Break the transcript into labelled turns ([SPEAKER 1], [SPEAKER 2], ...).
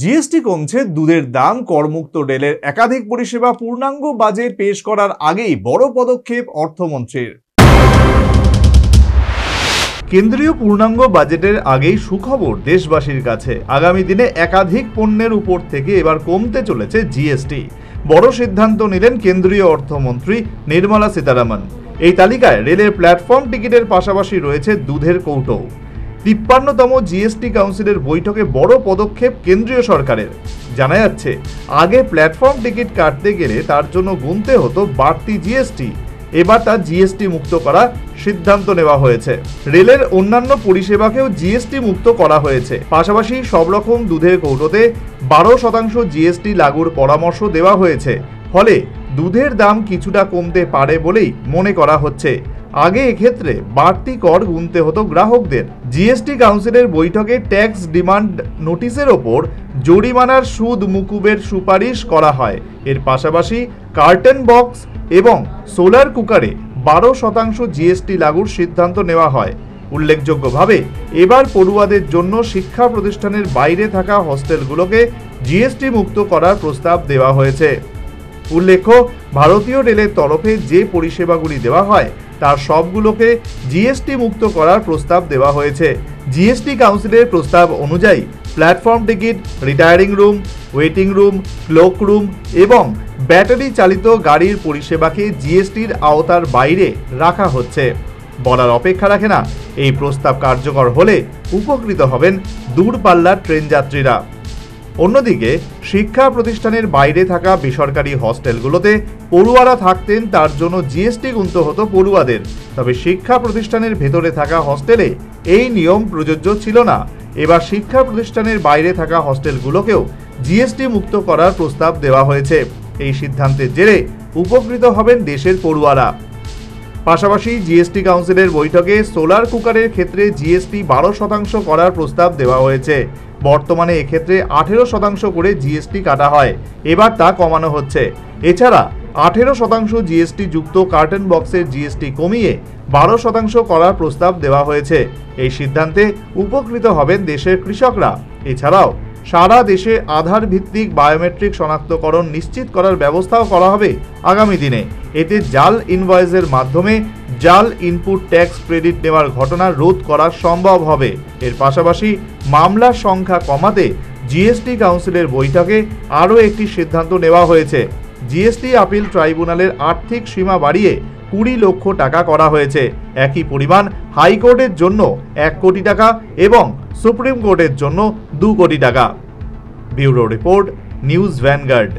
[SPEAKER 1] GST কমছে, দুধের দাম, করমুক্ত রেলের একাধিক পরিষেবা, পূর্ণাঙ্গ বাজেট পেশ করার আগেই বড় পদক্ষেপ অর্থমন্ত্রীর। কেন্দ্রীয় পূর্ণাঙ্গ বাজেটের আগেই সুখবর দেশবাসীর কাছে। আগামী দিনে একাধিক পণ্যের উপর থেকে এবার কমতে চলেছে জিএসটি। বড় সিদ্ধান্ত নিলেন কেন্দ্রীয় অর্থমন্ত্রী নির্মলা সীতারামন। এই তালিকায় রেলের প্ল্যাটফর্ম টিকিটের পাশাপাশি রয়েছে দুধের কৌটো। ৫৩তম জিএসটি কাউন্সিলের বৈঠকে বড় পদক্ষেপ কেন্দ্রীয় সরকারের। জানা যাচ্ছে, আগে প্ল্যাটফর্ম টিকিট কাটতে গেলে তার জন্য গুনতে হতো বাড়তি জিএসটি। এবার তা জিএসটি মুক্ত করার সিদ্ধান্ত নেওয়া হয়েছে। রেলের অন্যান্য পরিষেবাকেও জিএসটি মুক্ত করা হয়েছে। পাশাপাশি সব রকম দুধের কৌটোতে ১২% জিএসটি লাগুর পরামর্শ দেওয়া হয়েছে। ফলে দুধের দাম কিছুটা কমতে পারে বলেই মনে করা হচ্ছে। আগে এক্ষেত্রে বাড়তি কর গুনতে হতো গ্রাহকদের। জিএসটি কাউন্সিলের বৈঠকে ট্যাক্স ডিমান্ড নোটিশের ওপর জরিমানার সুদ মুকুবের সুপারিশ করা হয়। এর পাশাপাশি কার্টন বক্স এবং সোলার কুকারে ১২% জিএসটি লাগুর সিদ্ধান্ত নেওয়া হয়। উল্লেখযোগ্যভাবে এবার পড়ুয়াদের জন্য শিক্ষা প্রতিষ্ঠানের বাইরে থাকা হস্টেলগুলোকে জিএসটি মুক্ত করার প্রস্তাব দেওয়া হয়েছে। উল্লেখ্য, ভারতীয় রেলের তরফে যে পরিষেবাগুলি দেওয়া হয় তার সবগুলোকে জিএসটি মুক্ত করার প্রস্তাব দেওয়া হয়েছে। জিএসটি কাউন্সিলের প্রস্তাব অনুযায়ী platform ticket, retiring room, waiting room, cloak room এবং ব্যাটারি চালিত গাড়ির পরিষেবাকে জিএসটির আওতার বাইরে রাখা হচ্ছে। বলার অপেক্ষা রাখে না, এই প্রস্তাব কার্যকর হলে উপকৃত হবেন দূরপাল্লার ট্রেন যাত্রীরা। অন্যদিকে শিক্ষা প্রতিষ্ঠানের বাইরে থাকা বেসরকারি হস্টেলগুলোতে পড়ুয়ারা থাকতেন, তার জন্য জিএসটি গুনতে হতো পড়ুয়াদের। তবে শিক্ষা প্রতিষ্ঠানের ভেতরে থাকা হস্টেলে এই নিয়ম প্রযোজ্য ছিল না। এবার শিক্ষা প্রতিষ্ঠানের বাইরে থাকা হস্টেলগুলোকেও জিএসটি মুক্ত করার প্রস্তাব দেওয়া হয়েছে। এই সিদ্ধান্তের জেরে উপকৃত হবেন দেশের পড়ুয়ারা। পাশাপাশি জিএসটি কাউন্সিলের বৈঠকে সোলার কুকারের ক্ষেত্রে জিএসটি ১২% করার প্রস্তাব দেওয়া হয়েছে। বর্তমানে এক্ষেত্রে ১৮% করে জিএসটি কাটা হয়, এবার তা কমানো হচ্ছে। এছাড়া ১৮% জিএসটি যুক্ত কার্টন বক্সের জিএসটি কমিয়ে ১২% করার প্রস্তাব দেওয়া হয়েছে। এই সিদ্ধান্তে উপকৃত হবেন দেশের কৃষকরা। এছাড়াও সারা দেশে আধার ভিত্তিক বায়োমেট্রিক শনাক্তকরণ নিশ্চিত করার ব্যবস্থাও করা হবে আগামী দিনে। এতে জাল ইনভয়েসের মাধ্যমে জাল ইনপুট ট্যাক্স ক্রেডিট নেওয়ার ঘটনা রোধ করা সম্ভব হবে। এর পাশাপাশি মামলার সংখ্যা কমাতে জিএসটি কাউন্সিলের বৈঠকে আরও একটি সিদ্ধান্ত নেওয়া হয়েছে। জিএসটি আপিল ট্রাইব্যুনালের আর্থিক সীমা বাড়িয়ে ২০ লক্ষ টাকা করা হয়েছে। একই পরিমাণ হাইকোর্টের জন্য ১ কোটি টাকা এবং সুপ্রিম কোর্টের জন্য ২ কোটি টাকা। Bureau report, news vanguard.